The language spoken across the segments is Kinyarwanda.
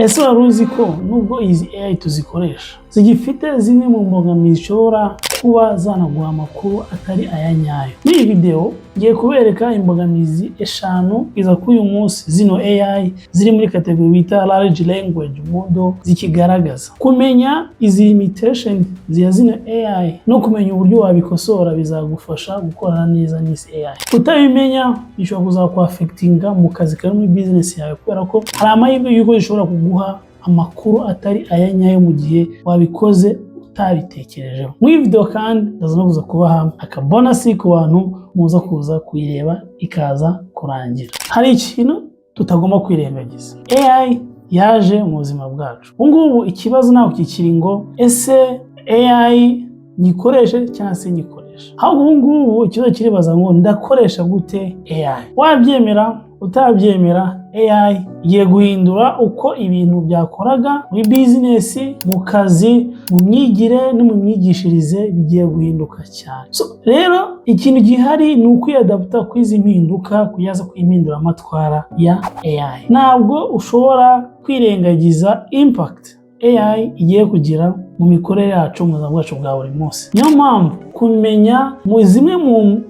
Ese wari uzi ko nubwo izi AI tuzikoresha zigifite zimwe mu mbogamizi zishobora kuba zanaguha amakuru atari aya nyayo? Muri iyi video ngiye kubereka imbogamizi eshanu iza kuri uyu munsi zino AI ziri muri kategori bita large language model zikigaragaza. Kumenya izi limitation ziya zino AI no kumenya uburyo wabikosora bizagufasha gukorana neza n'isi AI. Kutabimenya bishobora kuzakwafectinga mu kazi kawe muri business yawe, kubera ko hari amahirwe yuko bishobora kuguha amakuru atari aya nyayo mu gihe wabikoze utabitekerejeho. Muri video kandi ndaza no kuza kubaha akabonasi ku bantu muza kuza kuyireba ikaza kurangira. Hari ikintu tutagomba kwirengagiza. AI yaje mu buzima bwacu. Ubungubu ikibazo ntabwo kikiri ngo ese AI nyikoreshe cyangwa se nyikoresha. Ahubwo ubungubu ikibazo kiribaza ngo ndakoresha gute AI? Wabyemera utabyemera, AI igiye guhindura uko ibintu byakoraga muri business, mu kazi, mu myigire no mu myigishirize bigiye guhinduka cyane. Rero ikintu gihari ni ukwiyadapta kwizi mpinduka kuyaza kwimindura amatwara ya AI. Ntabwo ushobora kwirengagiza impact AI igiye kugira mu mikorere yacu mu buzima bwacu bwa buri munsi. Niyo mpamvu kumenya mu zimwe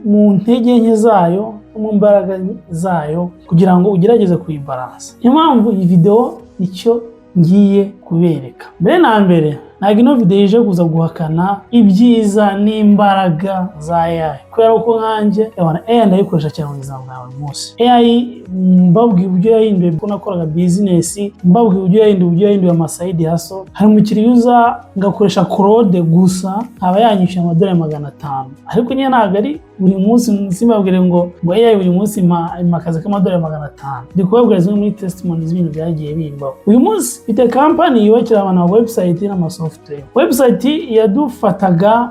mu ntege nke zayo, mu mbaraga zayo kugira ngo ugerageze kuyibalansa. Niyo mpamvu iyi video nicyo ngiye kubereka. Mbere na mbere ntabwo ino video ije kuza guhakana ibyiza n'imbaraga za AI, kubera ko nkanjye AI ndayikoresha cyane mu buzima bwa buri munsi. AI mbabwiye uburyo yahinduye ko nakoraga business, mbabwiye uburyo yahinduye amaside hustle. Hari umukiriya uza ngakoresha Claude gusa aba yanyishyuye amadolari 500, ariko nyine ntabwo ari buri munsi simbabwire ngo AI buri munsi imakaze k'amadolari 500. Ndi kubabwira zimwe muri testimonies z'ibintu byagiye bimbaho. Uyu munsi mfite company yubakira abantu website n'amasoftware. Website yadufataga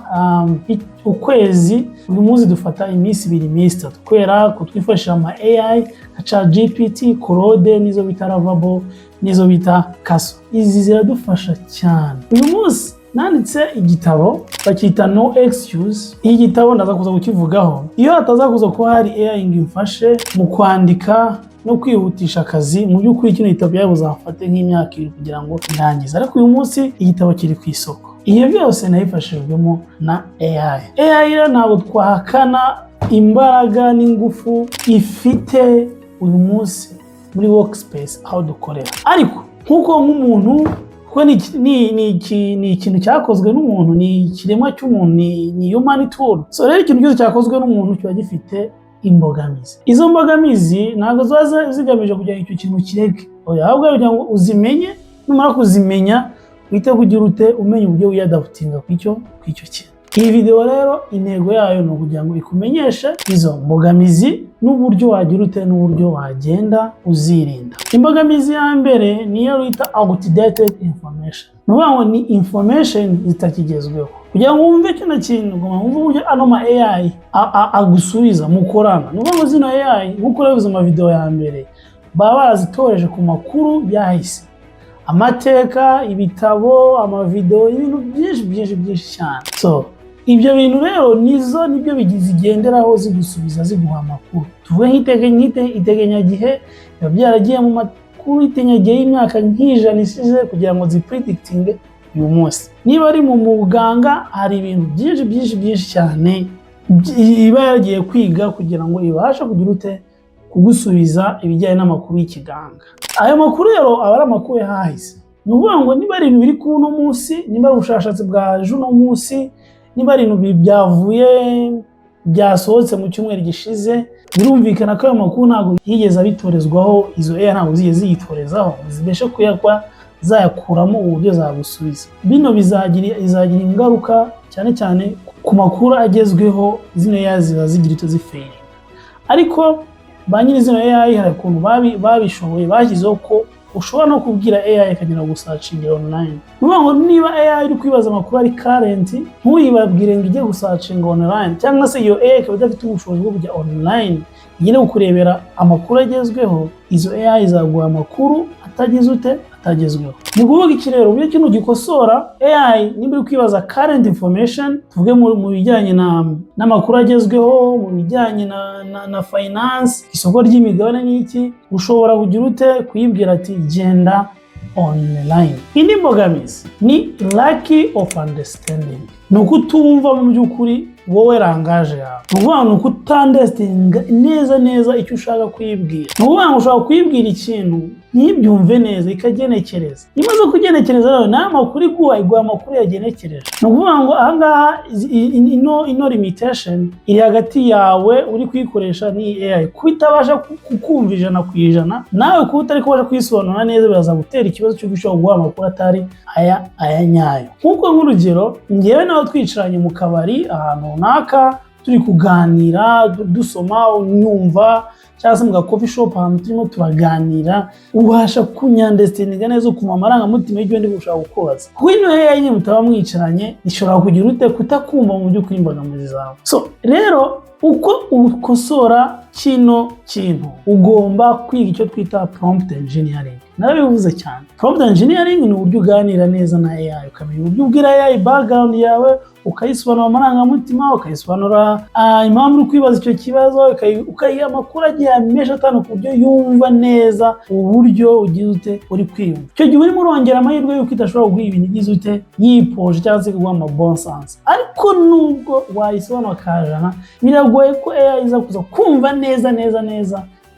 ukwezi, uyu munsi dufata iminsi 2-3 kubera ko twifashisha ama AI nka ChatGPT, Claude nizo bita Lavabo, nizo bita Caso. Izi ziradufasha cyane. Uyu munsi nanditse igitabo bakita No Excuse. Iyi gitabo ndaza kuza kukivugaho. Iyo hataza kuza kuba hari AI ngo imfashe mu kwandika no kwihutisha akazi, mu by'ukuri kino gitabo byabuzafate nk'imyaka 2 kugira ngo ndangize, ariko uyu munsi igitabo kiri ku isoko. Iyo byose nayifashijwemo na AI. AI rero ntabwo twahakana imbaraga n'ingufu ifite uyu munsi muri workspace aho dukorera, ariko nkuko nk'umuntu ko ni ikintu cyakozwe n'umuntu, ni ikiremwa cy'umuntu, ni human tool. Rero ikintu cyose cyakozwe n'umuntu kiba gifite imbogamizi. Izo mbogamizi ntabwo ziba zigamije kugira icyo kintu kireke, ahubwo kugira ngo uzimenye, numara kuzimenya uhite kugira ute umenya uburyo wiyadaptinga kw'icyo kintu. Iyi video rero intego yayo ni ukugira ngo ikumenyeshe izo mbogamizi n'uburyo wagira ute n'uburyo wagenda uzirinda. Imbogamizi ya mbere niyo bita outdated information. Nuvuga ni information zitakigezweho. Kugira ngo wumve kino kintu ugomba wumve uburyo ano ma AI agusubiza mukorana. Nuvuga ngo zino AI nkuko urabizi mu video ya mbere baba barazitoreje ku makuru yahise, amateka, ibitabo, amavideo, ibintu byinshi cyane. Ibyo bintu rero nibyo bigenderaho zigusubiza ziguha amakuru. Tuvuge nk'iteganyagihe biba byaragiye mu makuru iteganyagihe y'imyaka nk'ijana isize kugira ngo zipredictinge uyu munsi. Niba ari mu muganga hari ibintu byinshi cyane iba yaragiye kwiga kugira ngo ibashe kugira ute kugusubiza ibijyanye n'amakuru y'ikiganga. Ayo makuru rero aba ari amakuru yahise. Ni ukuvuga ngo niba ari ibintu biri ku uno munsi, niba ari ubushakashatsi bwa uno munsi, niba ari ibintu byasohotse mu cyumweru gishize, birumvikana ko ayo makuru ntabwo yigeze abitorezwaho, izo AI ntabwo zigeze ziyitorezaho zibeshe kuyakwa zayakuramo uburyo zagusubiza. Bino bizagira ingaruka cyane cyane ku makuru agezweho. Zino AI ziba zigira icyo zifeyinga, ariko ba nyiri zino AI hari ukuntu babishoboye bashyizeho ko ushobora no kubwira AI ikagenda gusacingira online. Nuvuga ngo niba AI iri kwibaza amakuru ari current, ntuyibabwire ngo ijye gusacinga online, cyangwa se iyo AI ikaba idafite ubushobozi bwo kujya online igire kukurebera amakuru agezweho, izo AI zaguha amakuru atagezweho. Ni ukuvuga iki rero, uburyo kino gikosora AI niba iri kwibaza current information, tuvuge mu bijyanye n'amakuru agezweho, mu bijyanye na finance, isoko ry'imigabane n'iki, ushobora kugira ute kuyibwira ati genda online. Indi mbogamizi ni lack of understanding, ni ukutumva mu by'ukuri wowe rangaje yawe. Ni ukuvuga ngo kutandestinga neza icyo ushaka kuyibwira. Ni ukuvuga ngo ushobora kuyibwira ikintu ntibyumve neza ikagenekereza. Imaze kugenekereza rero nta makuru iguha amakuru yagenekereje. Ni ukuvuga ngo ahangaha ino limitation iri hagati yawe uri kuyikoresha ni AI. Kuba itabasha kukumva 100%, nawe kuba utari kubasha kuyisobanura neza biraza gutera ikibazo cyo gushobora guha amakuru atari aya nyayo. Nk'uko nk'urugero, ngewe nawe twicaranye mu kabari ahantu runaka turi kuganira dusoma unyumva, cyangwa se mu coffee shop ahantu turimo turaganira, ubasha kunyandestinga neza ukuma amarangamutima y'ibyo ndi gushaka gukoza. Kuko ino AI nyine mutaba mwicaranye ishobora kugira ute kutakumva mu by'ukuri imbogamizi zawe. So rero uko ukosora kino kintu ugomba kwiga icyo twita prompt engineering. Narabivuze cyane. Prompt engineering ni uburyo uganira neza na AI, ukamenya uburyo ubwira AI background yawe, ukayisobanura amarangamutima, ukayisobanura impamvu uri kwibaza icyo kibazo, ukayiha amakuru agiye menshi atanu ku buryo yumva neza uburyo ugize ute uri kwiyumva. Icyo gihe urimo urongera amahirwe y'uko idashobora kuguha ibintu igize ute yipoje cyangwa se kuguha bon sens. Ariko nubwo wayisobanura kajana, biragoye ko AI iza kuza kumva neza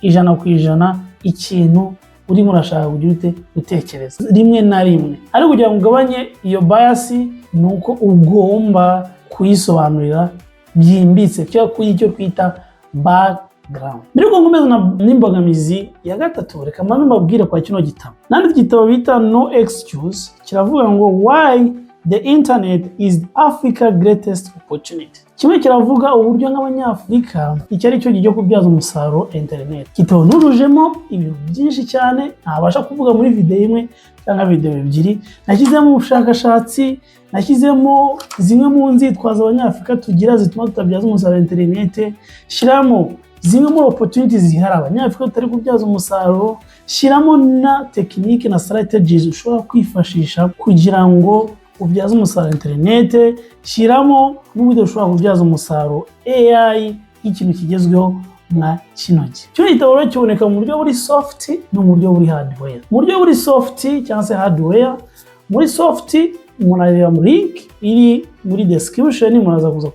100% ikintu urimo urashaka kugira ute gutekereza rimwe na rimwe. Ariko kugira ngo ugabanye iyo bias ni uko ugomba kuyisobanurira byimbitse icyo twita background. Mbere yuko nkomeza n'imbogamizi ya gatatu, reka mbanze mbabwire kwa kino gitabo. Nanditse igitabo bita No Excuse, kiravuga ngo Why the Internet is Africa's Greatest Opportunity. Kimwe kiravuga uburyo nk'abanyafrika icyo ari cyo gihe kubyaza umusaruro internet. Igitabo nurujemo ibintu byinshi cyane ntabasha kuvuga muri video imwe cyangwa video ebyiri. Nashyizemo ubushakashatsi, nashyizemo zimwe mu nzitwazo abanyafrika tugira zituma tutabyaza umusaruro internet, shiramo zimwe muri opportunities zihari abanyafrika tutari kubyaza umusaruro, shiramo na technique na strategies ushobora kwifashisha kugira ngo ubyaza umusaruro internet, shiramo n'uburyo ushobora kubyaza umusaruro AI ikintu kigezweho nka kinogi. Cyo gitabo kiboneka mu buryo buri soft no mu buryo buri hardware. Mu buryo buri soft cyangwa se hardware, muri soft munareba mu link iri muri description, munaza kuza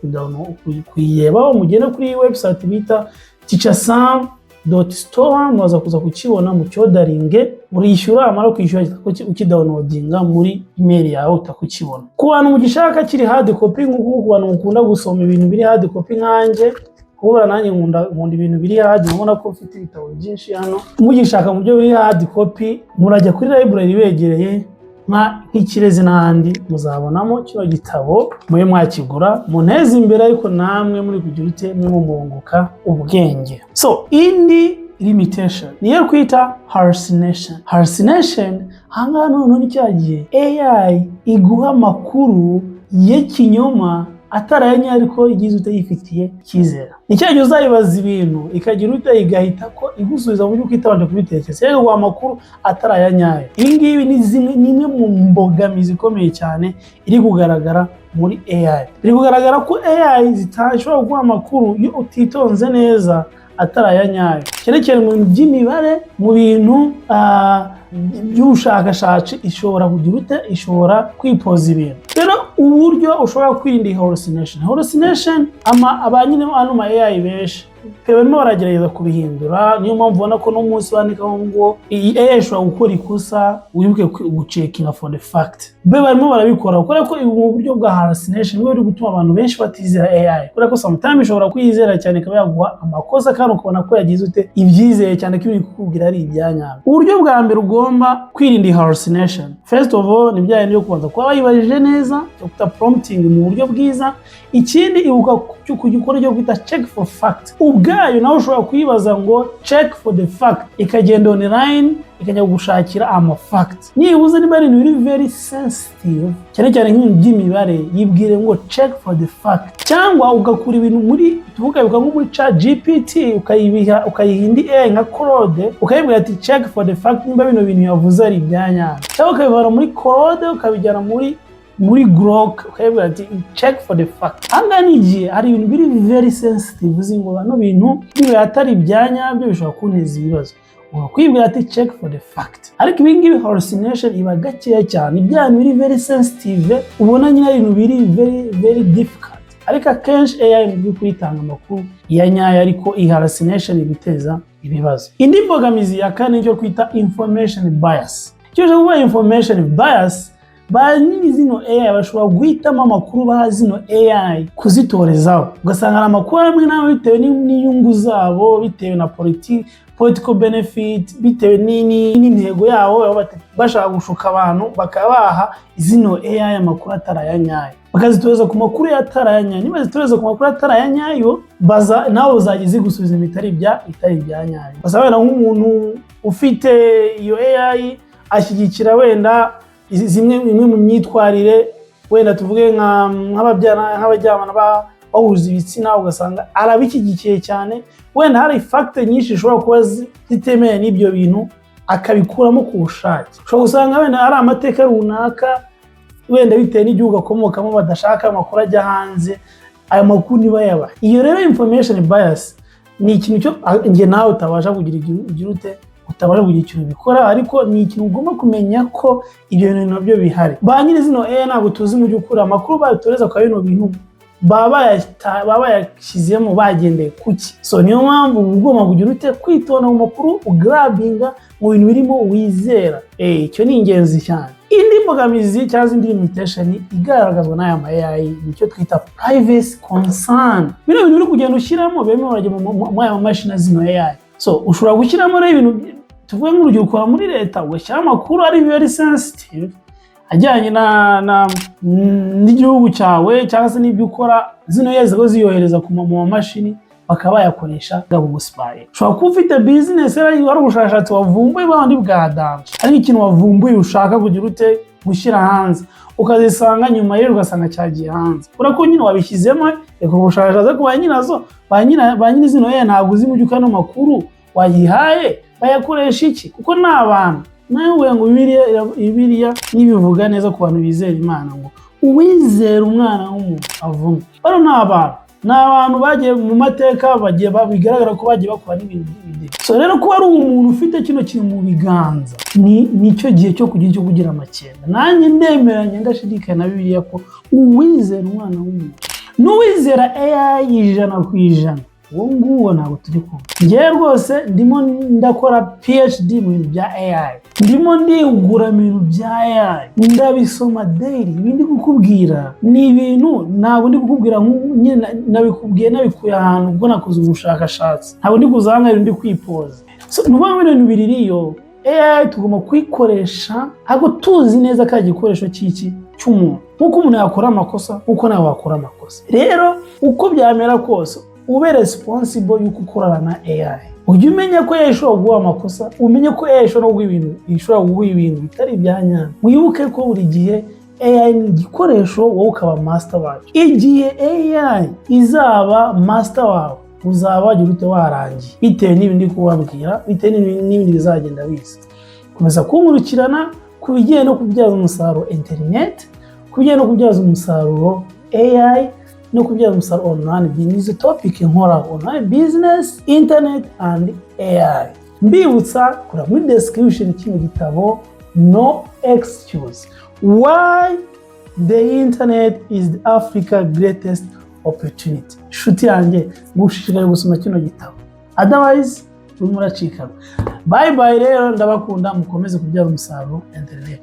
kuyireba, mugenda kuri website bita teachersam.store, munaza kuza kukibona mu cyodaringe, urishyura amara kwishyura ukidownloadinga muri email yawe utakukibona. Ku bantu mugishaka kiri hard copy, nk'uko ku bantu mukunda gusoma ibintu biri hard copy nkanjye, kubura nanjye nkunda ibintu biri hard, mubona ko mfite ibitabo byinshi hano. Mugishaka mu byo biri hard copy, murajya kuri library begereye nk'Ikirezi n'ahandi, muzabonamo kino gitabo mwe mwakigura muneze imbere, ariko namwe muri kugira ute mwunguka ubwenge. So indi limitation niyo kwita hallucination. Hallucination hanga none ni cyagiye AI iguha makuru y'ikinyoma atarayanya ariko igize utayifitiye kizera. Nicyagiye uzayibaza ibintu ikagira utayigahita ko igusubiza mu buryo kwitabanje kubitekereza, yego wa makuru atarayanyaye. Ingibi ni zimwe mu mbogamizi ikomeye cyane iri kugaragara muri AI. Iri kugaragara ko AI zitashobora guha amakuru iyo utitonze neza atarayanyaye. Cyerekeye mu by'imibare, mu bintu by'ubushakashatsi ishobora kugira ute ishobora kwipoza ibintu. Rero uburyo ushobora kwirinda hallucination abanyine hano ma AI benshi barimo baragerageza kubihindura. Niyo mpamvu ubona ko no munsi bandikaho ngo iyi AI ishobora gukora ikosa, wibuke gucekinga for the fact. Barimo barabikora kuko ko ubu buryo bwa hallucination bwo buri gutuma abantu benshi batizera AI, kuko sometimes ishobora kwizera cyane ikaba yaguha amakosa kandi ukabona ko yagize ute ibyizeye cyane ko ibintu kukubwira ari ibyanyabyo. Uburyo bwa mbere ugomba kwirinda hallucination, first of all, ni byaye byo kubanza kuba wayibajije neza, cyo prompting mu buryo bwiza. Ikindi ibuka kugikora cyo kwita check for fact. Ubwayo nawe ushobora kuyibaza ngo check for the fact, ikagenda online ikajya gushakira ama fact. Nibuze niba ari ibintu very sensitive cyane cyane nk'ibintu by'imibare, yibwire ngo check for the fact. Cyangwa ugakura ibintu muri tuvuga nko muri ChatGPT ukayihindi AI nka Claude, ukayibwira ati check for the fact niba bino bintu yavuze ari ibyanyabyo. Cyangwa ukabivara muri Claude ukabijyana muri Grok ukayibwira ati check for the fact. Angana igihe hari ibintu biri very sensitive, uzingo bano bintu bibe atari ibyanyabyo bishobora kuneza ibibazo. ukwibwira ati check for the fact. Ariko ibi ngibi hallucination iba gakeya cyane, ibyantu biri very sensitive, ubona nyine ari ibintu biri very difficult. Ariko akenshi AI mu by'ukuri itanga amakuru ya nyayo, ariko iyi hallucination ibiteza ibibazo. Indi mbogamizi ya kane cyo kwita information bias. Cyo kuba information bias, ba nyiri zino AI bashobora guhitamo amakuru baha zino AI kuzitorezaho, ugasanga amakuru amwe nawe bitewe n'inyungu zabo, bitewe na political benefit, bitewe n'intego yabo, bashaka gushuka abantu bakabaha zino AI amakuru atarayanyayo, bakazitoreza ku makuru yatarayanyayo. Niba zitoreza ku makuru atarayanyayo, nawe uzagize gusubiza ibitari bya nyayo. Basaba nk'umuntu ufite iyo AI ashyigikira wenda imwe mu myitwarire, wenda tuvuge nk'abajyamana bahuza ibitsina, ugasanga arabishyigikiye cyane, wenda hari factor nyinshi zishobora kuba zitemeye n'ibyo bintu akabikuramo ku bushake. Ushobora gusanga wenda ari amateka runaka, wenda bitewe n'igihugu akomokamo badashaka amakuru ajya hanze, ayo makuru niba yabaye. Iyo rero information bias ni ikintu cyo nge nawe utabasha kugira utabasha kugira ikintu bikora, ariko ni ikintu ugomba kumenya ko ibyo bintu nabyo bihari. Ba nyiri zino AI ntabwo tuzi mu by'ukuri amakuru babitoreza kwa bino bintu baba yashyizemo bagendeye kuki. So niyo mpamvu ugomba kugira kwitonda mu makuru, ugrabinga mu bintu birimo wizera. Icyo ni ingenzi cyane. Indi mbogamizi cyangwa indi limitation igaragazwa n'aya ma AI nicyo twita privacy concern. Bino bintu uri kugenda ushyiramo bemewe urajya mu aya mashini zino AI. So ushobora gushyiramo rero ibintu tuvuge nk'urugero ukora muri leta, ugashyira amakuru ari very sensitive ajyanye n'igihugu cyawe cyangwa se n'ibyo ukora, zino AI zo ziyohereza ku mashini bakaba bayakoresha gabo spy. Ushobora kuba ufite business ari ubushakashatsi wavumbuye bandi bwa danje, ari ikintu wavumbuye ushaka kugira gushyira hanze, ukazisanga nyuma rero ugasanga cyagiye hanze. Urako nyine wabishyizemo reko ubushakashatsi ku banyinazo, banyine zino AI ntabwo uzi mu by'ukuri no makuru wayihaye bayakoresha iki, kuko n'abantu nawe ngo Bibiliya nibivuga neza ku bantu bizera Imana ngo uwizera umwana w'umuntu avumwe. Bano n'abantu bagiye mu mateka, bagiye bigaragara ko bagiye bakora n'ibintu by'ibindi. So rero kuba ari umuntu ufite kino kintu mu biganza, nicyo gihe cyo kugira amakenga. Nanjye ndemeranya ndashidikana na Bibiliya ko uwizera umwana w'umuntu n'uwizera AI 100%, uwo nguwo ntabwo turi kumwe. Njyewe rwose ndimo ndakora PhD mu bintu bya AI, ndimo ndigura mu bintu bya AI, ndabisoma daily. Ibindi kukubwira ni ibintu ntabwo ndi kukubwira nyine nabikuye ahantu ubwo nakoze ubushakashatsi, ntabwo ndi kuzanga ndi kwipoza. So nuba ibintu biririyo AI tugomba kuyikoresha ariko tuzi neza ko igikoresho cy'umuntu, nkuko umuntu yakora amakosa uko nawe wakora amakosa. Rero uko byamera kose ube responsible yuko ukorana na AI. Ujye umenya ko AI ishobora guha amakosa, umenye ko AI ishobora guha ibintu bitari ibyanyana. Wibuke ko buri gihe AI ni igikoresho, wowe ukaba master wawe. Igihe AI izaba master wawe, uzaba wagira warangiye, bitewe n'ibindi kubabwira, bitewe n'ibindi bizagenda biza. Komeza kunkurikirana ku bijyanye no kubyaza umusaruro internet, ku bijyanye no kubyaza umusaruro AI, no kubyaza umusaruro online business. Topic nkora online business, internet and AI. Mbibutsa kura muri description kino gitabo No Excuse, Why the Internet is the Africa Greatest Opportunity. Shuti yanjye gushishikara gusoma kino gitabo, otherwise urimo uracikana. Bye bye rero, ndabakunda, mukomeze kubyaza umusaruro internet.